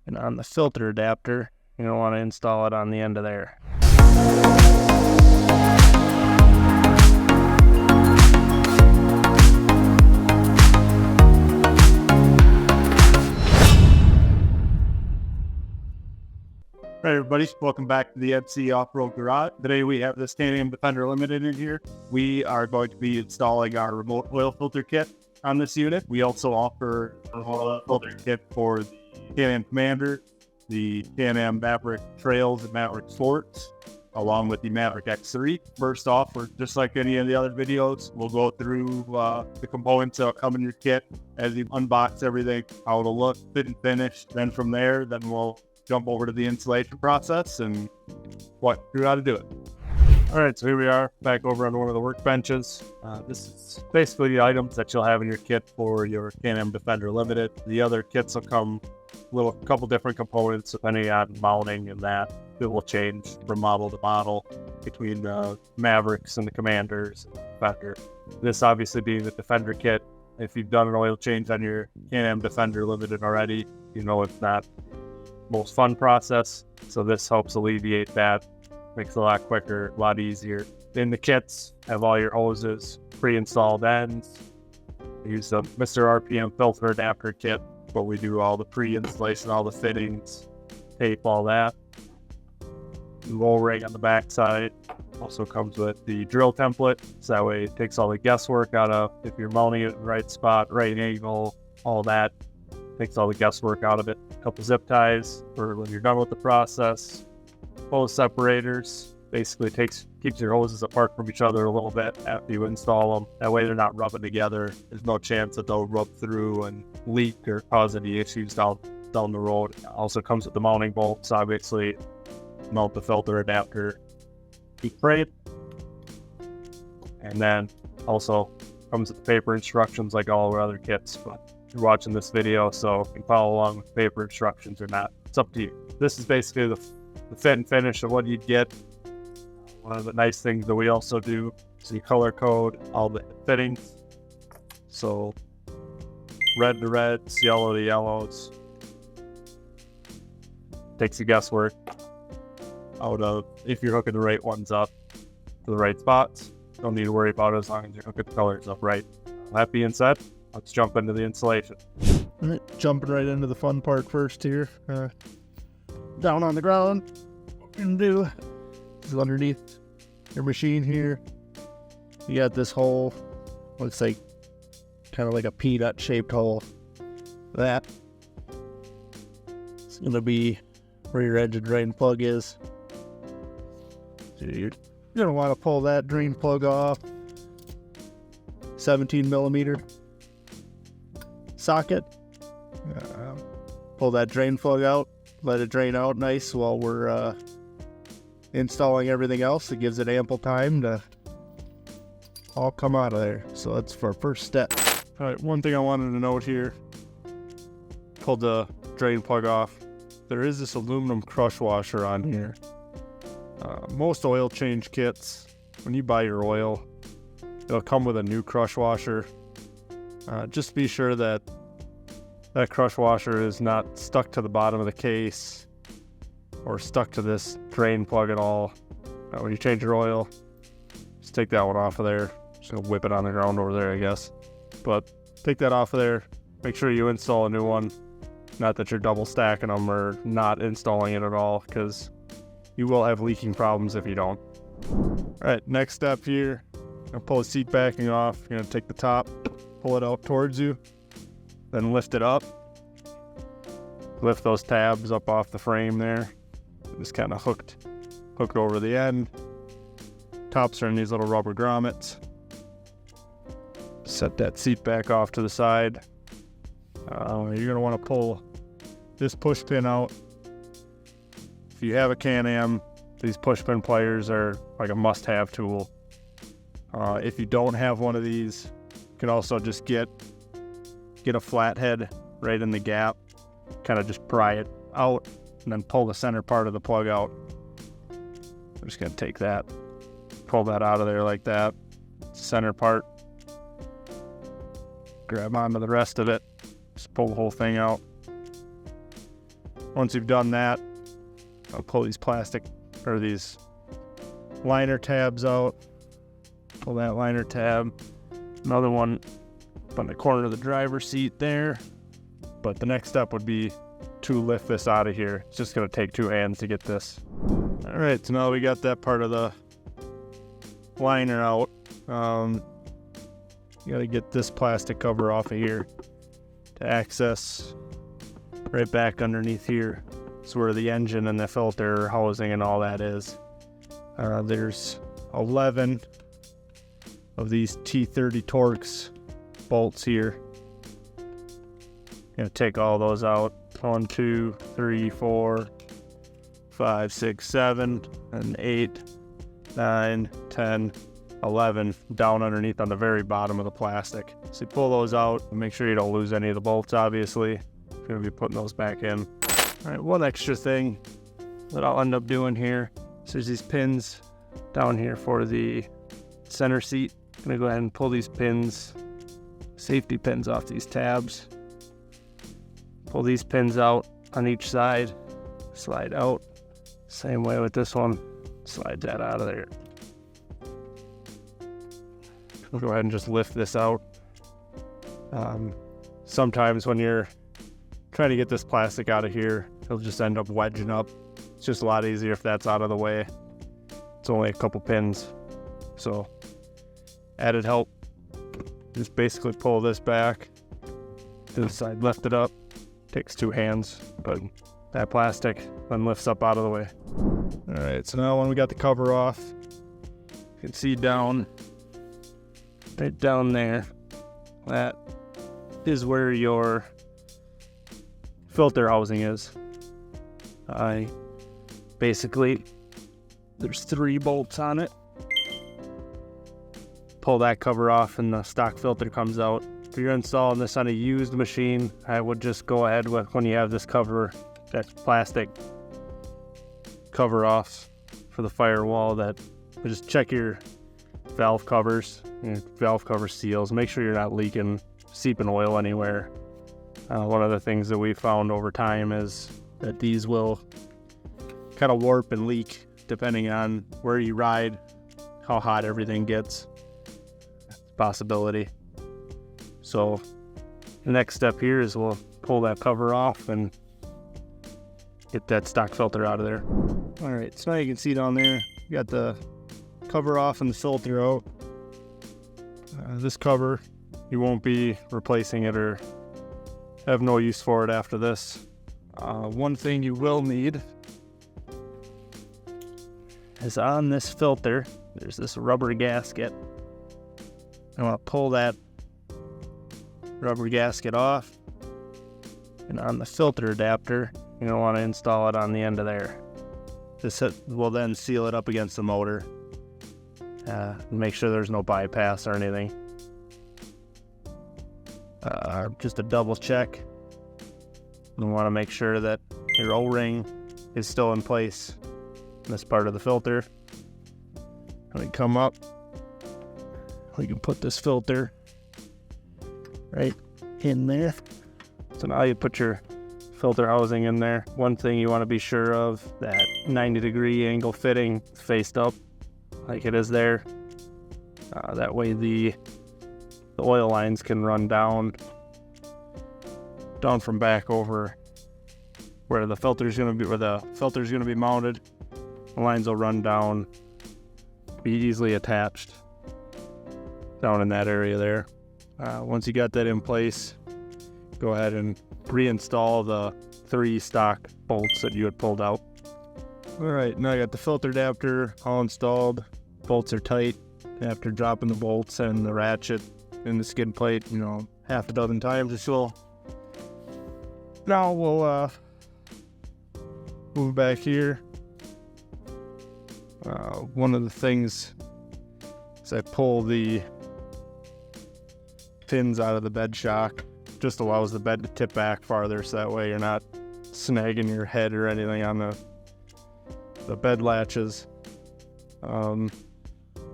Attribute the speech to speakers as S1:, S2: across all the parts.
S1: And on the filter adapter, you're going to want to install it on the end of there.
S2: All right, everybody, welcome back to the MCE Offroad Garage. Today we have this Can-Am Defender Limited in here. We are going to be installing our remote oil filter kit on this unit. We also offer a oil filter kit for the Can-Am Commander, the Can-Am Maverick Trails and Maverick Sports, along with the Maverick X3. First off, just like any of the other videos, we'll go through the components that come in your kit as you unbox everything, how it'll look, fit and finish. Then from there, we'll jump over to the installation process and walk through how to do it. All right, so here we are back over on one of the workbenches. This is basically the items that you'll have in your kit for your Can-Am Defender Limited. The other kits will come a couple different components depending on mounting, and that it will change from model to model between the Mavericks and the Commanders and the Defender. This obviously being the Defender kit. If you've done an oil change on your Can-Am Defender Limited already, you know it's not most fun process, so this helps alleviate that. Makes it a lot quicker, a lot easier. In the kits have all your hoses, pre-installed ends. I use the Mr. RPM filter adapter kit, but we do all the pre-installation, all the fittings, tape, all that. The roll ring on the back side also comes with the drill template, so that way it takes all the guesswork out of if you're mounting it in the right spot, right angle, all that. Takes all the guesswork out of it. A couple zip ties for when you're done with the process. Hose separators basically keeps your hoses apart from each other a little bit after you install them. That way they're not rubbing together. There's no chance that they'll rub through and leak or cause any issues down the road. It also comes with the mounting bolts, obviously. Mount the filter adapter, keep frayed. And then also comes with the paper instructions like all our other kits. But you're watching this video, so you can follow along with paper instructions or not. It's up to you. This is basically the fit and finish of what you'd get. One of the nice things that we also do is you color code all the fittings. So red to reds, yellow to yellows. Takes the guesswork out of if you're hooking the right ones up to the right spots. Don't need to worry about it as long as you're hooking the colors up right. That being said, let's jump into the installation.
S1: All right, jumping right into the fun part first here. Down on the ground, what we're gonna do is underneath your machine here, you got this hole, looks like kind of like a peanut shaped hole. That it's gonna be where your engine drain plug is. So you're gonna want to pull that drain plug off. 17 millimeter socket. Pull that drain plug out, let it drain out nice while we're installing everything else. It gives it ample time to all come out of there. So that's for our first step.
S2: All right, one thing I wanted to note here, pulled the drain plug off. There is this aluminum crush washer on here. Most oil change kits, when you buy your oil, it'll come with a new crush washer. Just be sure that crush washer is not stuck to the bottom of the case or stuck to this drain plug at all. When you change your oil, just take that one off of there. Just gonna whip it on the ground over there, I guess. But take that off of there. Make sure you install a new one. Not that you're double stacking them or not installing it at all, because you will have leaking problems if you don't. All right, next step here, gonna pull the seat backing off. You're gonna take the top, pull it out towards you, then lift it up. Lift those tabs up off the frame there. Just kind of hooked over the end. Tops are in these little rubber grommets. Set that seat back off to the side. You're gonna want to pull this push pin out. If you have a Can-Am, these push pin pliers are like a must-have tool. If you don't have one of these, you can also just get a flathead right in the gap, kind of just pry it out, and then pull the center part of the plug out. I'm just gonna take that, pull that out of there like that, center part, grab onto the rest of it, just pull the whole thing out.
S1: Once you've done that, I'll pull these plastic or these liner tabs out. Pull that liner tab. Another one up on the corner of the driver's seat there. But the next step would be to lift this out of here. It's just going to take 2 hands to get this. All right, so now we got that part of the liner out. You got to get this plastic cover off of here to access right back underneath here. It's where the engine and the filter housing and all that is. There's 11 of these T30 Torx bolts here. Gonna take all those out. 1, 2, 3, 4, 5, 6, 7, and 8, 9, 10, 11 down underneath on the very bottom of the plastic. So you pull those out, make sure you don't lose any of the bolts, obviously. You're gonna be putting those back in. All right, one extra thing that I'll end up doing here. So there's these pins down here for the center seat. I'm gonna go ahead and pull these pins, safety pins off these tabs. Pull these pins out on each side, slide out. Same way with this one, slide that out of there. We'll go ahead and just lift this out. Sometimes when you're trying to get this plastic out of here, it'll just end up wedging up. It's just a lot easier if that's out of the way. It's only a couple pins, so added help. Just basically pull this back to the side, lift it up. Takes 2 hands, but that plastic then lifts up out of the way. All right, so now when we got the cover off, you can see down, right down there, that is where your filter housing is. Basically, there's 3 bolts on it. Pull that cover off and the stock filter comes out. If you're installing this on a used machine, I would just go ahead with, when you have this cover, that plastic cover off for the firewall, that just check your valve covers, your valve cover seals. Make sure you're not leaking, seeping oil anywhere. One of the things that we found over time is that these will kind of warp and leak depending on where you ride, how hot everything gets. It's a possibility. So the next step here is we'll pull that cover off and get that stock filter out of there. All right, so now you can see down there, you got the cover off and the filter out. This cover, you won't be replacing it or have no use for it after this. One thing you will need is on this filter, there's this rubber gasket. I want to pull that rubber gasket off, and on the filter adapter, you're going to want to install it on the end of there. This will then seal it up against the motor. Make sure there's no bypass or anything. Just a double check. You want to make sure that your O-ring is still in place in this part of the filter. When we come up, we can put this filter right in there. So now you put your filter housing in there. One thing you want to be sure of, that 90-degree angle fitting faced up like it is there. That way the oil lines can run down from back over where the filter's going to be mounted. The lines will run down, be easily attached down in that area there. Once you got that in place, go ahead and reinstall the 3 stock bolts that you had pulled out. All right, now I got the filter adapter all installed. Bolts are tight after dropping the bolts and the ratchet and the skid plate, half a dozen times or so. Now we'll move back here. One of the things is I pull the pins out of the bed shock. Just allows the bed to tip back farther, so that way you're not snagging your head or anything on the bed latches. What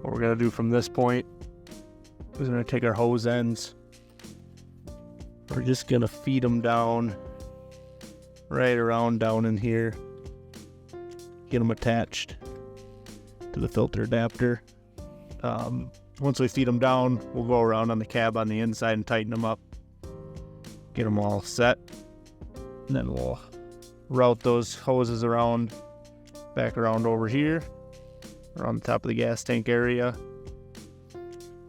S1: we're gonna do from this point is we're gonna take our hose ends. We're just gonna feed them down right around down in here. Get them attached to the filter adapter. Once we feed them down, we'll go around on the cab on the inside and tighten them up. Get them all set. And then we'll route those hoses around, back around over here, around the top of the gas tank area.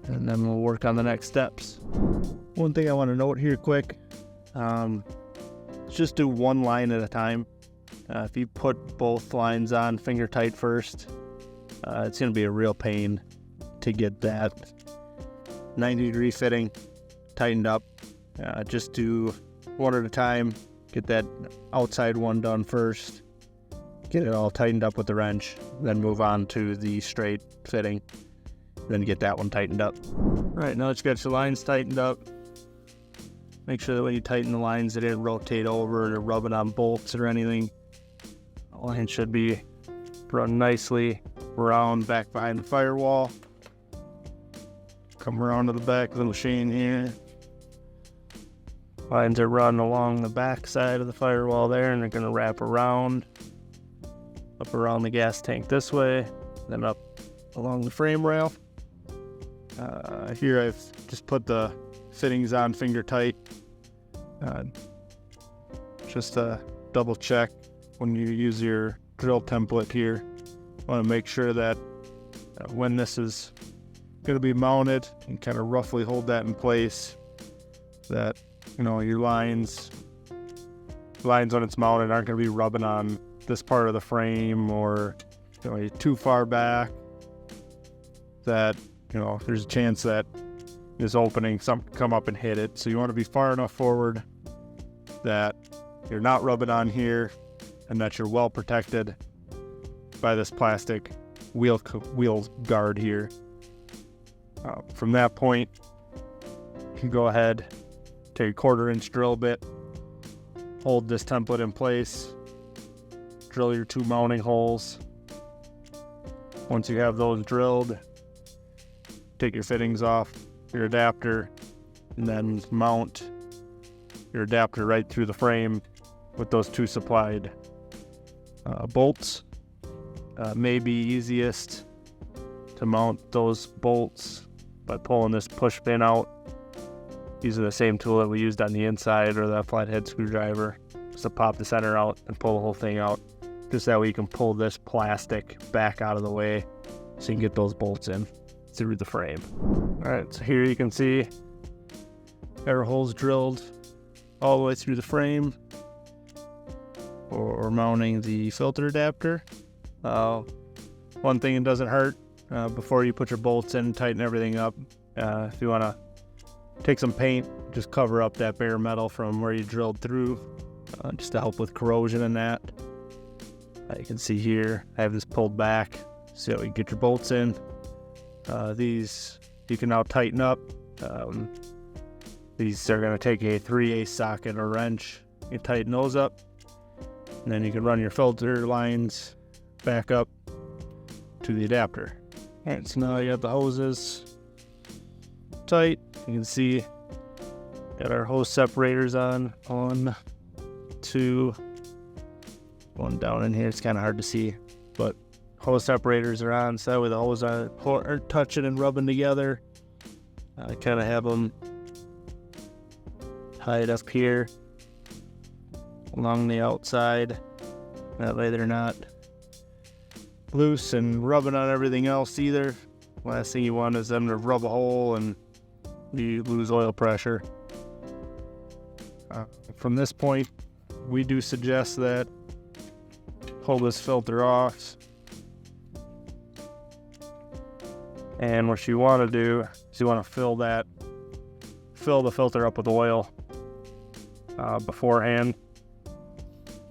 S1: And then we'll work on the next steps. One thing I want to note here quick, just do one line at a time. If you put both lines on finger tight first, it's going to be a real pain to get that 90-degree fitting tightened up. Just do one at a time. Get that outside one done first. Get it all tightened up with the wrench. Then move on to the straight fitting. Then get that one tightened up. All right, now that you got your lines tightened up, make sure that when you tighten the lines, they didn't rotate over or rub it on bolts or anything. The line should be run nicely around back behind the firewall. Come around to the back of the machine here. Lines are run along the back side of the firewall there, and they're going to wrap around, up around the gas tank this way, then up along the frame rail. Here I've just put the fittings on finger tight, just to double check when you use your drill template here. Want to make sure that when this is going to be mounted, and kind of roughly hold that in place, that your lines when it's mounted aren't going to be rubbing on this part of the frame, or you're too far back that there's a chance that this opening something come up and hit it. So you want to be far enough forward that you're not rubbing on here, and that you're well protected by this plastic wheel guard here. From that point, you can go ahead, take a 1/4-inch drill bit, hold this template in place, drill your 2 mounting holes. Once you have those drilled, take your fittings off your adapter, and then mount your adapter right through the frame with those 2 supplied bolts. May be easiest to mount those bolts by pulling this push pin out. Using the same tool that we used on the inside, or that flathead screwdriver, just to pop the center out and pull the whole thing out. Just that way you can pull this plastic back out of the way so you can get those bolts in through the frame. Alright, so here you can see air holes drilled all the way through the frame for mounting the filter adapter. One thing that doesn't hurt, before you put your bolts in and tighten everything up, if you want to take some paint, just cover up that bare metal from where you drilled through, just to help with corrosion and that. You can see here, I have this pulled back so you can get your bolts in. These you can now tighten up. These are going to take a 3/8 socket or wrench. You tighten those up, and then you can run your filter lines back up to the adapter. Alright, so now you have the hoses tight. You can see got our hose separators on. 1, 2, one down in here. It's kind of hard to see, but hose separators are on, so that way the hose aren't touching and rubbing together. I kind of have them tied up here along the outside. That way they're not loose and rubbing on everything else either. Last thing you want is them to rub a hole and you lose oil pressure. From this point, we do suggest that pull this filter off. And what you want to do is you want to fill the filter up with oil beforehand.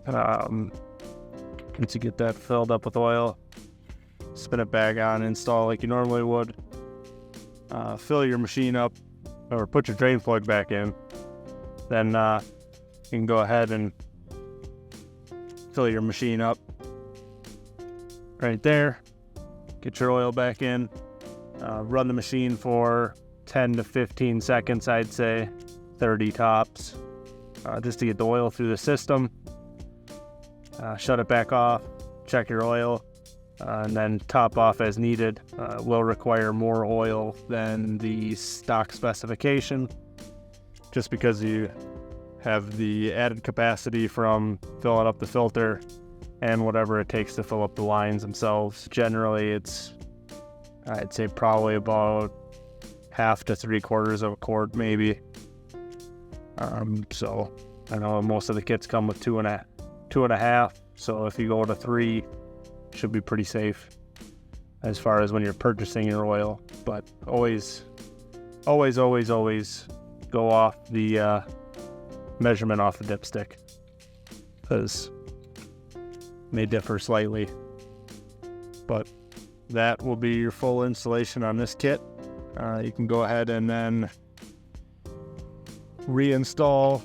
S1: Once you get that filled up with oil, spin it back on, install like you normally would. Fill your machine up, or put your drain plug back in. Then you can go ahead and fill your machine up right there. Get your oil back in. Run the machine for 10 to 15 seconds, I'd say 30 tops, just to get the oil through the system.
S3: shut it back off, check your oil, and then top off as needed. Will require more oil than the stock specification, just because you have the added capacity from filling up the filter and whatever it takes to fill up the lines themselves. Generally, it's, I'd say, probably about half to 3/4 of a quart, maybe. So I know most of the kits come with 2.5. So if you go to 3, should be pretty safe as far as when you're purchasing your oil. But always go off the measurement off the dipstick, because may differ slightly. But that will be your full installation on this kit. You can go ahead and then reinstall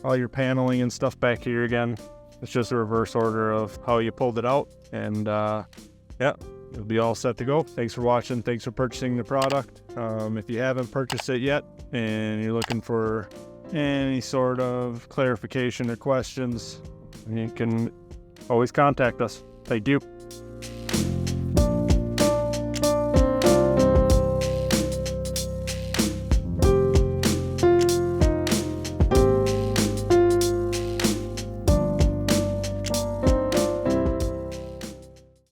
S3: all your paneling and stuff back here again. It's just a reverse order of how you pulled it out, and yeah, you'll be all set to go. Thanks for watching. Thanks for purchasing the product. If you haven't purchased it yet and you're looking for any sort of clarification or questions, you can always contact us. Thank you.